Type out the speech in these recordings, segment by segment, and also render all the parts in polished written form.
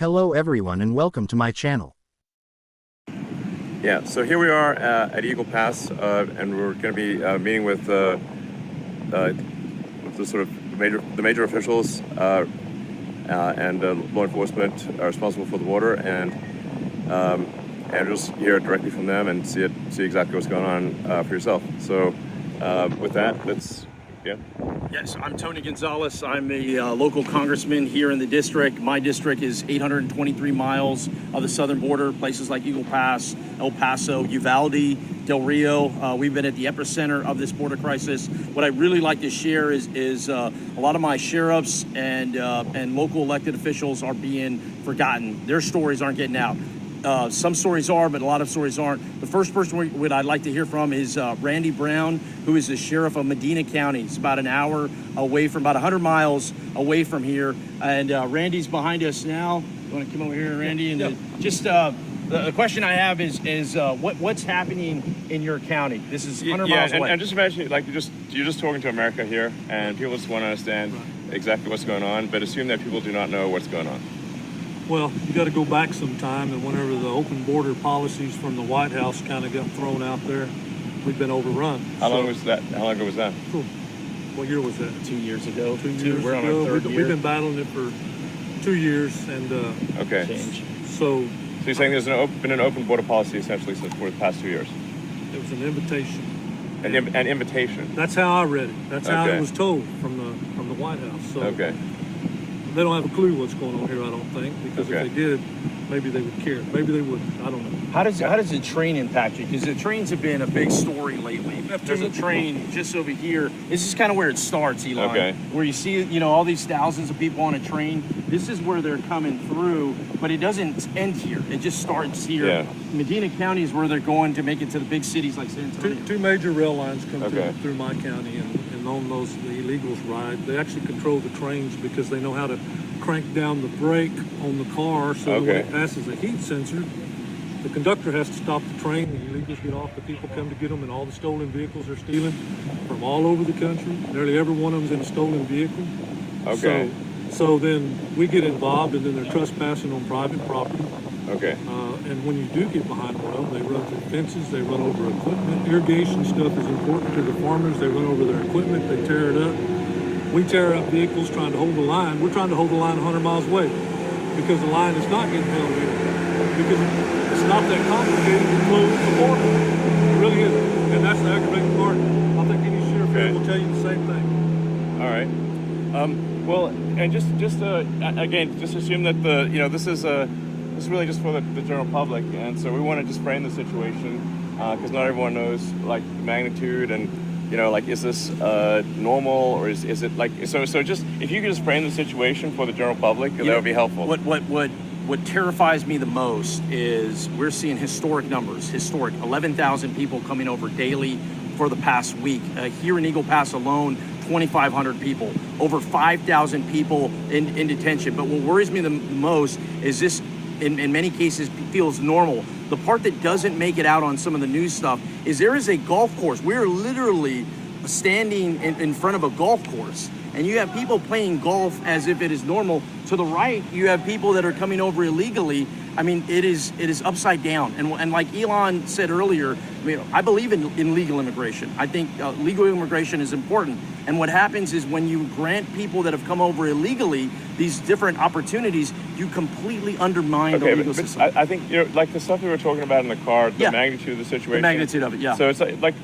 Hello everyone and welcome to my channel. Yeah, so here we are at Eagle Pass, and we're going to be meeting with the sort of major officials and law enforcement are responsible for the border, and just hear it directly from them and see exactly what's going on for yourself. So with that, let's. Yeah. Yes, I'm Tony Gonzales. I'm a local congressman here in the district. My district is 823 miles of the southern border, places like Eagle Pass, El Paso, Uvalde, Del Rio. We've been at the epicenter of this border crisis. What I really like to share is a lot of my sheriffs and local elected officials are being forgotten. Their stories aren't getting out. Some stories are, but a lot of stories aren't. The first person I'd like to hear from is Randy Brown, who is the sheriff of Medina County. It's about an hour away from, about 100 miles away from here. And Randy's behind us now. You want to come over here, Randy? And just the question I have is what's happening in your county? This is 100 miles away. And just imagine, like you're just talking to America here, and people just want to understand exactly what's going on, but assume that people do not know what's going on. Well, you got to go back some time, and whenever the open border policies from the White House kind of got thrown out there, we've been overrun. How long ago was that? Cool. What year was that? 2 years ago. 2 years We're on ago. our third year. We've been battling it for 2 years, and okay. Change. So you're saying there's been an open border policy essentially for the past 2 years? it was an invitation. An invitation. That's how I read it. That's how Okay. it was told from the White House. So Okay. they don't have a clue what's going on here, I don't think, because Okay. if they did, maybe they would care. Maybe they wouldn't. I don't know. How does the train impact you? Because the trains have been a big story lately. There's a train just over here. This is kind of where it starts, Elon. Okay. Where you see, all these thousands of people on a train. This is where they're coming through, but it doesn't end here. It just starts here. Yeah. Medina County is where they're going to make it to the big cities like San Antonio. Two major rail lines come Okay. through my county, and on those the illegals ride. They actually control the trains because they know how to crank down the brake on the car so that when Okay. it passes a heat sensor, the conductor has to stop the train, the illegals get off, the people come to get them, and all the stolen vehicles are stealing from all over the country. Nearly every one of them's in a stolen vehicle. Okay. So then we get involved, and then they're trespassing on private property. Okay. And when you do get behind one of them, they run through fences, they run over equipment. Irrigation stuff is important to the farmers. They run over their equipment, they tear it up. We tear up vehicles trying to hold the line. We're trying to hold the line 100 miles away because the line is not getting held here. Because it's not that complicated to close the border. It really isn't. And that's the aggravating part. I think any sheriff here will tell you the same thing. All right. Well, and just again, just assume that this is really just for the general public, and so we want to just frame the situation because not everyone knows like the magnitude and is this normal or is it like so just if you could just frame the situation for the general public, that would be helpful. What terrifies me the most is we're seeing historic numbers, 11,000 people coming over daily for the past week. Here in Eagle Pass alone, 2,500 people, over 5,000 people in detention. But what worries me the most is this, in many cases, feels normal. The part that doesn't make it out on some of the news stuff is there is a golf course. We're literally standing in front of a golf course, and you have people playing golf as if it is normal. To the right, you have people that are coming over illegally. I mean, it is upside down. And like Elon said earlier, I believe in legal immigration. I think legal immigration is important. And what happens is when you grant people that have come over illegally these different opportunities, you completely undermine the legal system. I think like the stuff we were talking about in the car, the magnitude of the situation. The magnitude of it, yeah. So it's like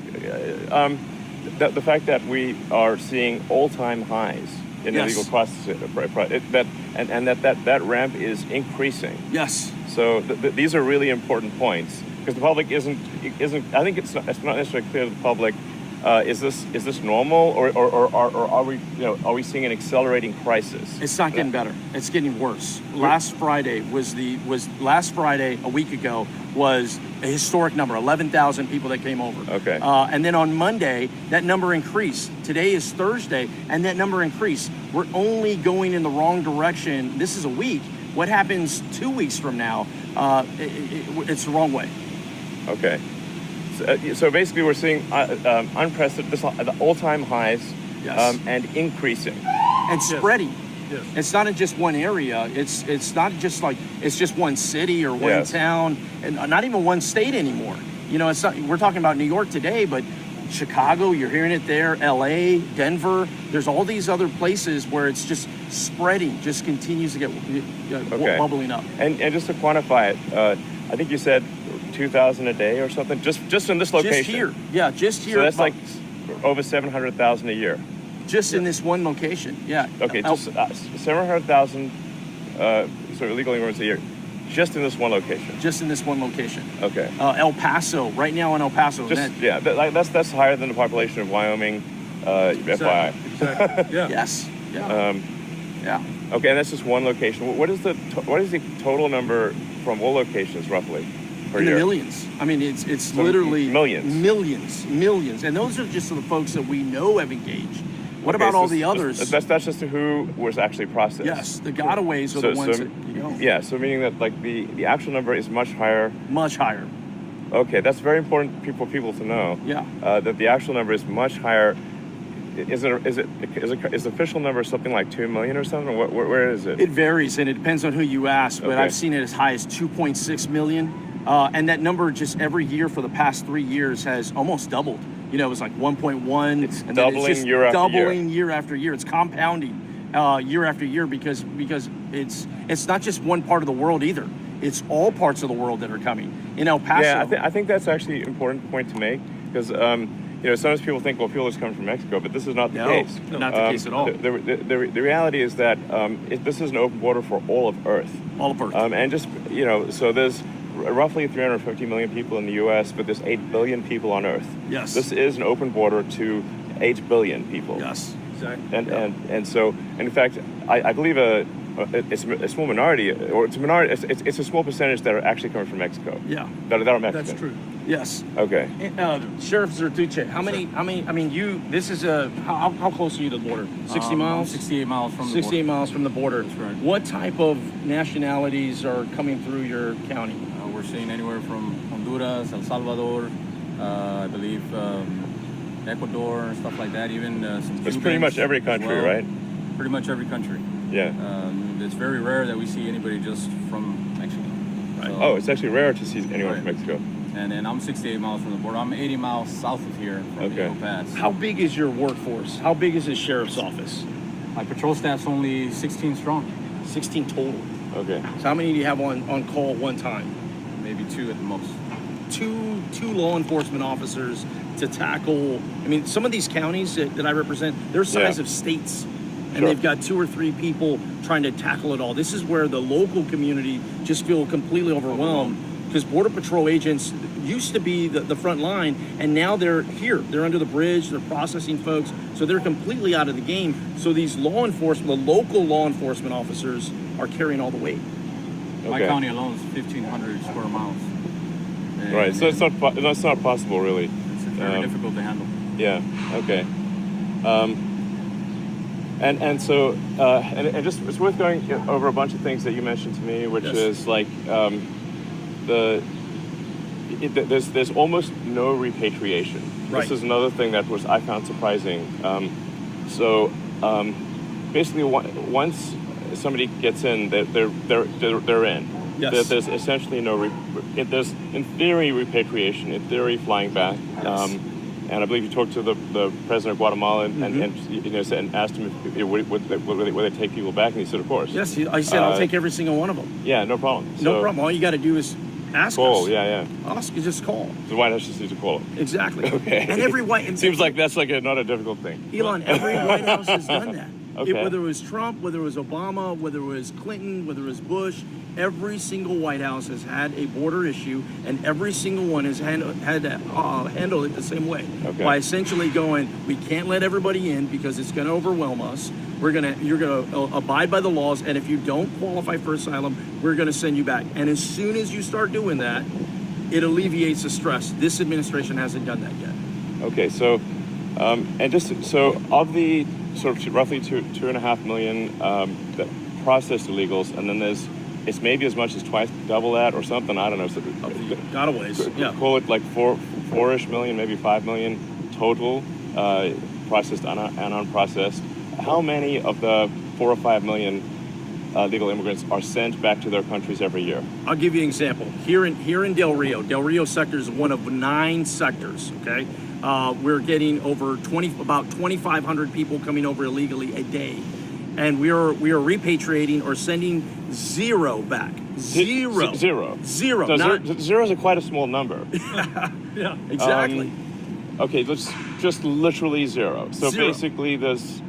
the fact that we are seeing all-time highs in illegal processing, that ramp is increasing. Yes. So these are really important points because the public isn't. I think it's not necessarily clear to the public. Is this normal or are we seeing an accelerating crisis? It's not getting better. It's getting worse. Last Friday a week ago was a historic number, 11,000 people that came over. Okay. And then on Monday, that number increased. Today is Thursday, and that number increased. We're only going in the wrong direction. This is a week. What happens 2 weeks from now? It's the wrong way. Okay. So basically, we're seeing unprecedented, all-time highs, Yes. and increasing. And spreading. Yes. It's not in just one area. It's not just like it's just one city or one Yes. town, and not even one state anymore. You know, it's not, we're talking about New York today, but Chicago, you're hearing it there, LA, Denver. There's all these other places where it's just spreading, just continues to get Okay. bubbling up. And just to quantify it, I think you said 2,000 a day or something, just in this location. Just here, yeah, just here. So that's about- like over 700,000 a year. just in this one location, yeah. Okay, just 700,000 sort of illegal immigrants a year, just in this one location. Just in this one location. Okay. El Paso, right now in El Paso. Just yeah, that's higher than the population of Wyoming, FYI. Exactly. Yeah. Yes. Yeah. Yeah. Okay, and that's just one location. What is the total number from all locations roughly per In the year? millions. I mean, it's So literally millions. millions, and those are just the folks that we know have engaged. What Okay, about so all the others? That's just who was actually processed. Yes, the gotaways are the ones that you know. Yeah, so meaning that like the actual number is much higher. Much higher. Okay, that's very important for people to know. Yeah. That the actual number is much higher. Is the official number something like 2 million or something? Where is it? It varies, and it depends on who you ask. But Okay. I've seen it as high as 2.6 million, and that number just every year for the past 3 years has almost doubled. You know, it was like 1.1. It's and then doubling it's just year after year. doubling year after year. It's compounding year after year because it's not just one part of the world either. It's all parts of the world that are coming. In El Paso. Yeah, I think that's actually an important point to make because you know sometimes people think well people is coming from Mexico, but this is not the case. Not the case at all. The reality is that this is an open border for all of Earth. All of Earth. And just you know, so there's roughly 350 million people in the U.S., but there's 8 billion people on Earth. Yes. This is an open border to 8 billion people. Yes. Exactly. And so, and in fact, I believe it's a small minority, or it's a minority. It's a small percentage that are actually coming from Mexico. Yeah. That are Mexican. That's true. Yes. Okay. Sheriff Zertuche, how many, I mean, this is how close are you to the border? 60 miles? 68 miles from the 68 miles from the border. That's right. What type of nationalities are coming through your county? We're seeing anywhere from Honduras, El Salvador, I believe Ecuador and stuff like that. Even some. It's pretty much every country, as well. right? Pretty much every country. Yeah. It's very rare that we see anybody just from Mexico. Right. Oh, it's actually rare to see anyone Right. from Mexico. And then I'm 68 miles from the border. I'm 80 miles south of here from Okay. Eagle Pass. How big is your workforce? How big is the sheriff's office? My patrol staff's only 16 strong, 16 total. Okay. So how many do you have on call at one time? maybe 2 at the most. Two law enforcement officers to tackle. I mean, some of these counties that I represent, they're size Yeah. of states, and Sure. they've got 2 or 3 people trying to tackle it all. This is where the local community just feel completely overwhelmed because Border Patrol agents used to be the front line, and now they're here. They're under the bridge. They're processing folks, so they're completely out of the game. So these law enforcement, the local law enforcement officers, are carrying all the weight. My Okay. county alone is 1,500 square miles. And Right. So it's not possible really. it's very difficult to handle. Yeah. Okay. And so and just it's worth going over a bunch of things that you mentioned to me, which Yes. is like there's almost no repatriation. Right. This is another thing that I found surprising. Basically, once somebody gets in, they're in. Yes. There's essentially there's in theory repatriation, in theory flying back. Yes. And I believe you talked to the president of Guatemala and and asked him if, would they take people back, and he said, of course. Yes, I said I'll take every single one of them. Yeah, no problem. No problem. All you got to do is ask Call, us. yeah. Ask, you just call. The White House just needs to call him. Exactly. Okay. And every white Seems like that's like not a difficult thing. Elon, every White House has done that. Okay. Whether it was Trump, whether it was Obama, whether it was Clinton, whether it was Bush, every single White House has had a border issue, and every single one has had to handle it the same way. Okay. By essentially going, we can't let everybody in because it's going to overwhelm us. You're going to abide by the laws, and if you don't qualify for asylum, we're going to send you back. And as soon as you start doing that, it alleviates the stress. This administration hasn't done that yet. Okay, so and just so of the sort of roughly 2.5 million that processed illegals, and then it's maybe as much as twice double that or something. I don't know. So Gotaways, yeah. Call it like 4-ish million, maybe 5 million total processed and unprocessed. How many of the 4 or 5 million legal immigrants are sent back to their countries every year. I'll give you an example. Here in Del Rio sector is one of 9 sectors, okay? We're getting about 2,500 people coming over illegally a day. And we are repatriating or sending 0 back. Zero. Zero. Zero. So zero is quite a small number. Yeah, exactly. Okay, let's just literally 0. So 0. basically there's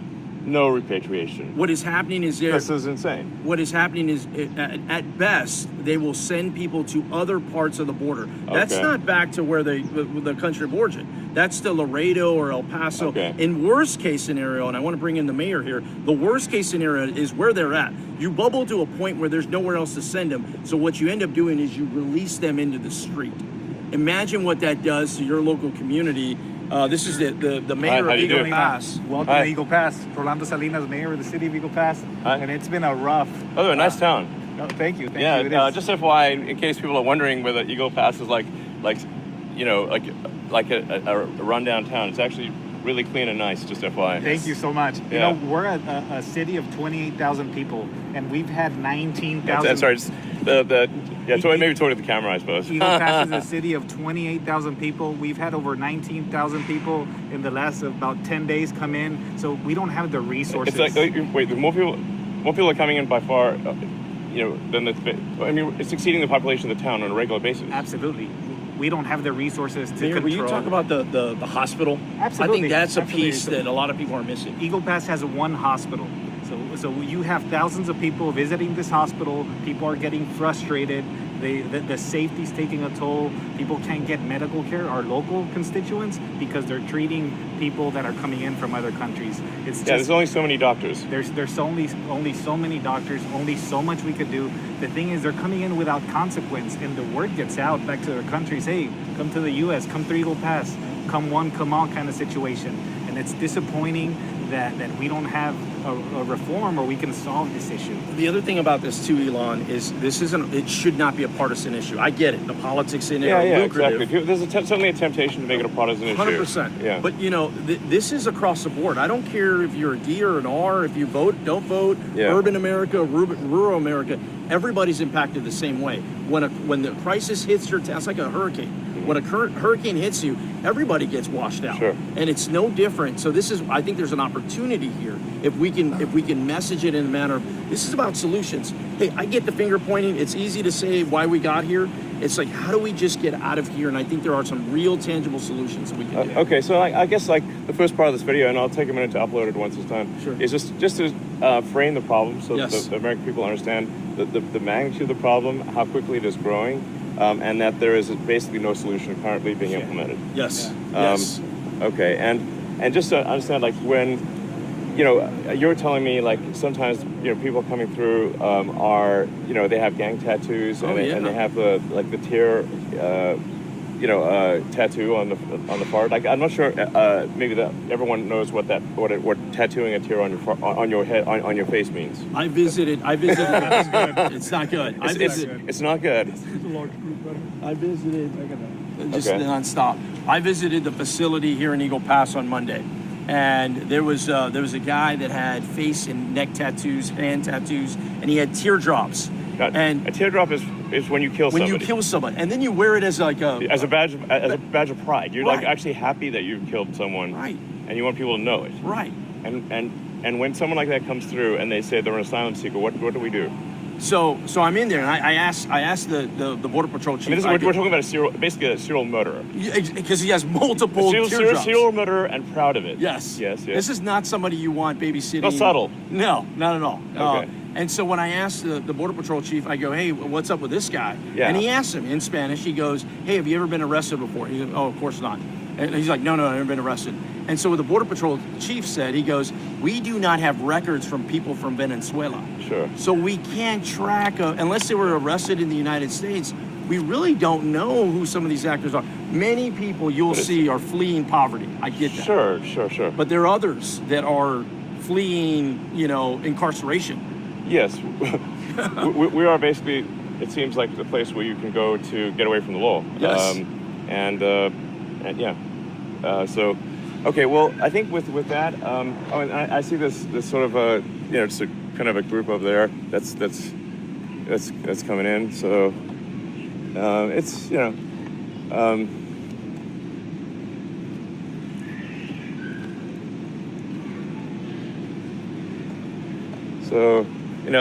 no repatriation. What is happening is This is insane. What is happening is, at best, they will send people to other parts of the border. That's Okay. not back to where the country of origin. That's to Laredo or El Paso. Okay. In worst case scenario, and I want to bring in the mayor here, the worst case scenario is where they're at. You bubble to a point where there's nowhere else to send them. So what you end up doing is you release them into the street. Imagine what that does to your local community. This is the mayor How of do you do? Eagle Pass. Welcome Hi. to Eagle Pass. Rolando Salinas, mayor of the city of Eagle Pass. Hi. And it's been a rough. Oh, a nice town. No, thank you. Thank Yeah, you. It is. just FYI, in case people are wondering whether Eagle Pass is like a rundown town. It's actually really clean and nice, just FYI. Thank you so much. Yeah. You know, we're a city of 28,000 people, and we've had 19,000. I'm sorry, just maybe talk to the camera, I suppose. Eagle Pass is a city of 28,000 people. We've had over 19,000 people in the last about 10 days come in, so we don't have the resources. It's like, wait, more people are coming in by far, it's exceeding the population of the town on a regular basis. Absolutely. We don't have the resources to Mayor, control. will you talk about the hospital? Absolutely. I think that's a Absolutely. piece that a lot of people are missing. Eagle Pass has one hospital. So you have thousands of people visiting this hospital. People are getting frustrated. The safety's taking a toll. People can't get medical care, our local constituents, because they're treating people that are coming in from other countries. It's just, There's only so many doctors. there's only so many doctors, only so much we could do. The thing is, they're coming in without consequence, and the word gets out back to their countries. Hey, come to the U.S., come through Eagle Pass, come one, come all kind of situation. And it's disappointing that we don't have a reform where we can solve this issue. The other thing about this too, Elon, is it should not be a partisan issue. I get it. The politics in it are lucrative. Exactly. There's certainly a temptation to make it a partisan issue. 100%. Yeah. But this is across the board. I don't care if you're a D or an R, if you vote, don't vote, Yeah. urban America, rural America, everybody's impacted the same way. When the crisis hits your town, it's like a hurricane. When a hurricane hits you, everybody gets washed out. Sure. And it's no different. So I think there's an opportunity here if we can message it in a manner of, this is about solutions. Hey, I get the finger pointing. It's easy to say why we got here. It's like, how do we just get out of here? And I think there are some real tangible solutions that we can do. Okay, so I guess like the first part of this video, and I'll take a minute to upload it once it's done, Sure. is just to frame the problem so Yes. the American people understand the magnitude of the problem, how quickly it is growing, and that there is basically no solution currently being implemented. Yes. Yes. Okay, and just to understand, like when, you're telling me like sometimes people coming through are they have gang tattoos and, and they have the tear tattoo on the forehead. Like I'm not sure. Maybe that everyone knows what tattooing a tear on your head on your face means. I visited. It's not good. It's not good. I visited. Just nonstop. I visited the facility here in Eagle Pass on Monday, and there was a guy that had face and neck tattoos, hand tattoos, and he had teardrops. And a teardrop is when you kill somebody. When you kill someone, and then you wear it as like a badge of pride. You're like actually happy that you've killed someone, right? And you want people to know it, right? And when someone like that comes through and they say they're an asylum seeker, what do we do? So I'm in there, and I asked the Border Patrol chief. We're talking about basically a serial murderer. Because he has multiple teardrops. Serial murderer and proud of it. Yes. Yes. This is not somebody you want babysitting. Not subtle. No, not at all. Okay. And so when I asked the Border Patrol chief, I go, hey, what's up with this guy? Yeah. And he asked him in Spanish, he goes, hey, have you ever been arrested before? He goes, oh, of course not. And he's like, no, I've never been arrested. And so what the Border Patrol chief said, he goes, we do not have records from people from Venezuela. Sure. So we can't track, unless they were arrested in the United States, we really don't know who some of these actors are. Many people you'll see are fleeing poverty. I get that. Sure. But there are others that are fleeing, incarceration. Yes. we are basically, it seems like the place where you can go to get away from the law. Yes. So, okay, well, I think with that, and I see this sort of just a kind of a group over there that's coming in. So it's so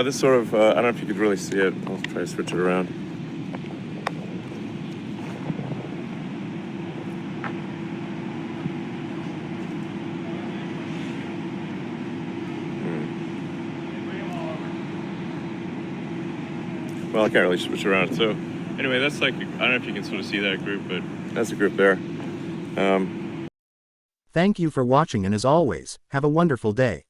this sort of I don't know if you could really see it. I'll try to switch it around. Well, I can't really switch around. So anyway, that's like, I don't know if you can sort of see that group, but that's a group there. Thank you for watching, and as always, have a wonderful day.